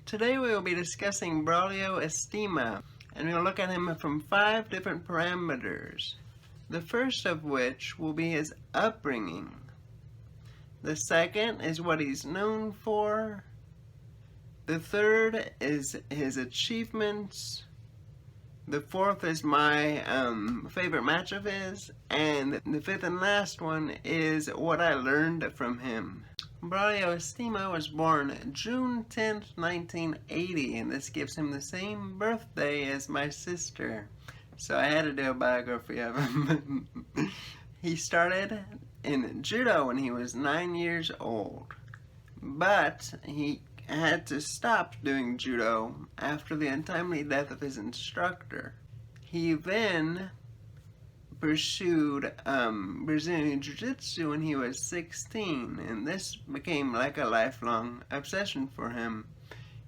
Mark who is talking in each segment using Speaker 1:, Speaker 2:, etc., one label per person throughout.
Speaker 1: Today we will be discussing Braulio Estima, and we'll look at him from 5 different parameters. The first of which will be his upbringing. The second is what he's known for. The third is his achievements. The fourth is my favorite match of his. And the fifth and last one is what I learned from him. Braulio Estima was born June 10th, 1980, and this gives him the same birthday as my sister. So I had to do a biography of him. He started in judo when he was 9 years old, but he had to stop doing judo after the untimely death of his instructor. He then pursued Brazilian Jiu-Jitsu when he was 16, and this became like a lifelong obsession for him.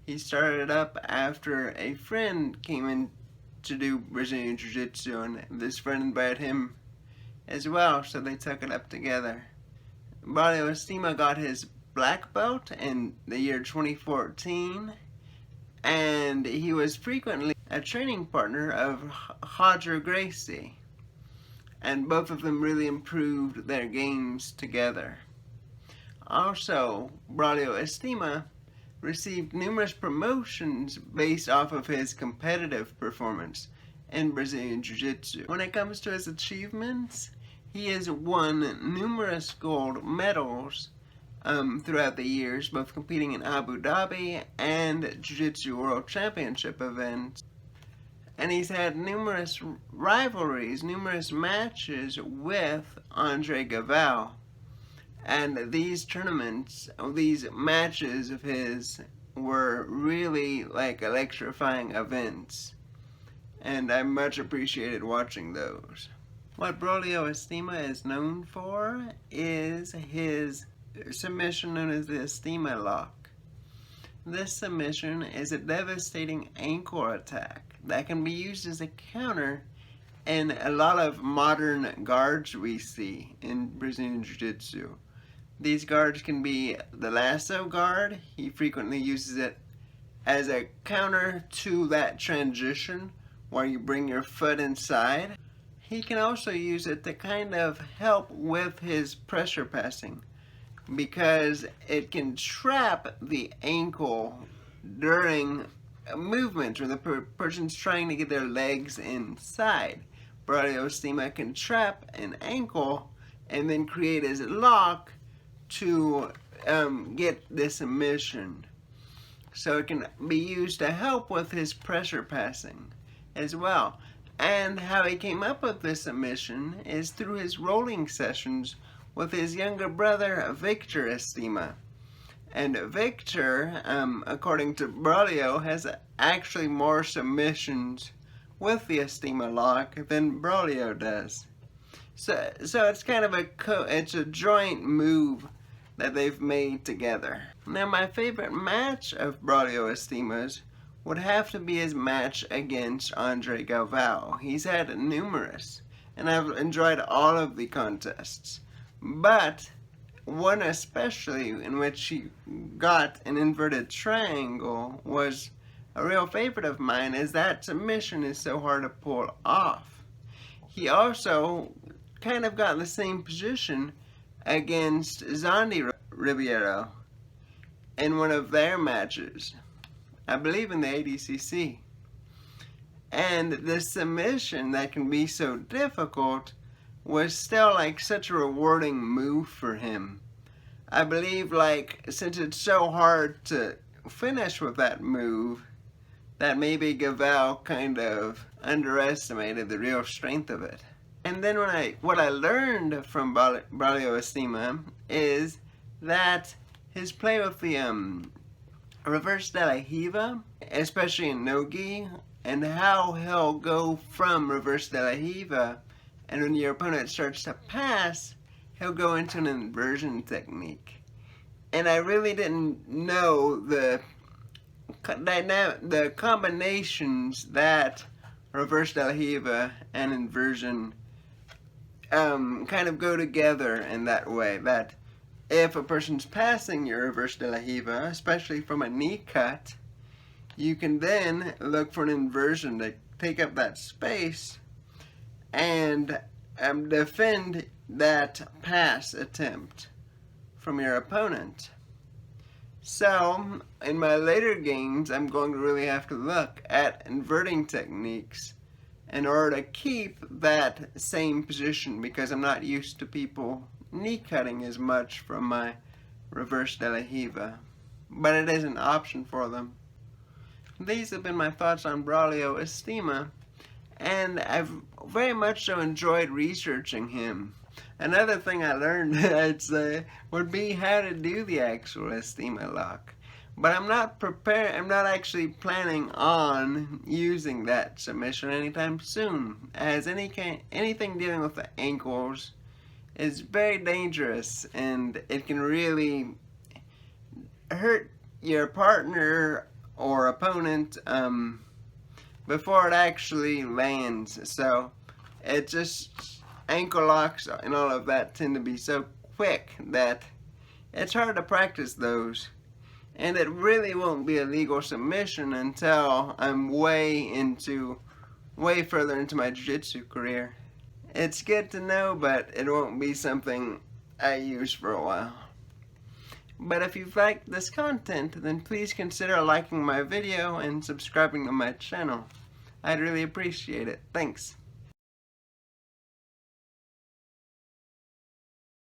Speaker 1: He started up after a friend came in to do Brazilian Jiu-Jitsu, and this friend invited him as well, so they took it up together. Braulio Estima got his black belt in the year 2014, and he was frequently a training partner of Roger Gracie, and both of them really improved their games together. Also, Braulio Estima received numerous promotions based off of his competitive performance in Brazilian Jiu-Jitsu. When it comes to his achievements, he has won numerous gold medals throughout the years, both competing in Abu Dhabi and Jiu-Jitsu World Championship events. And he's had numerous rivalries, numerous matches with Andre Galvão. And these tournaments, these matches of his were really like electrifying events. And I much appreciated watching those. What Braulio Estima is known for is his submission known as the Estima lock. This submission is a devastating ankle attack that can be used as a counter in a lot of modern guards we see in Brazilian Jiu-Jitsu. These guards can be the lasso guard. He frequently uses it as a counter to that transition where you bring your foot inside. He can also use it to kind of help with his pressure passing, because it can trap the ankle during a movement where the person's trying to get their legs inside. Braulio Estima can trap an ankle and then create his lock to get this submission. So it can be used to help with his pressure passing as well. And how he came up with this submission is through his rolling sessions with his younger brother, Victor Estima. And Victor, according to Braulio, has actually more submissions with the Estima lock than Braulio does. So it's kind of it's a joint move that they've made together. Now, my favorite match of Braulio Estima's would have to be his match against Andre Galvão. He's had numerous, and I've enjoyed all of the contests. But one especially in which he got an inverted triangle was a real favorite of mine, as that submission is so hard to pull off. He also kind of got the same position against Zandy Ribeiro in one of their matches, I believe in the ADCC. And the submission that can be so difficult was still like such a rewarding move for him. I believe, like, since it's so hard to finish with that move, that maybe Galvão kind of underestimated the real strength of it. And then what I learned from Braulio Estima is that his play with the reverse de la Riva, especially in no-gi, and how he'll go from reverse de la Riva, and when your opponent starts to pass, he'll go into an inversion technique. And I really didn't know the combinations that reverse de la Riva and inversion kind of go together in that way, that if a person's passing your reverse de la Riva, especially from a knee cut, you can then look for an inversion to take up that space and defend that pass attempt from your opponent. So, in my later games, I'm going to really have to look at inverting techniques in order to keep that same position, because I'm not used to people knee cutting as much from my reverse de la Hiva. But it is an option for them. These have been my thoughts on Braulio Estima, and I've very much so enjoyed researching him. Another thing I learned, I'd say, would be how to do the actual Estima lock. But I'm not actually planning on using that submission anytime soon, as anything dealing with the ankles is very dangerous, and it can really hurt your partner or opponent before it actually lands. So it just, ankle locks and all of that tend to be so quick that it's hard to practice those, and it really won't be a legal submission until I'm way further into my jiu-jitsu career. It's good to know, but it won't be something I use for a while. But if you've liked this content, then please consider liking my video and subscribing to my channel. I'd really appreciate it. Thanks.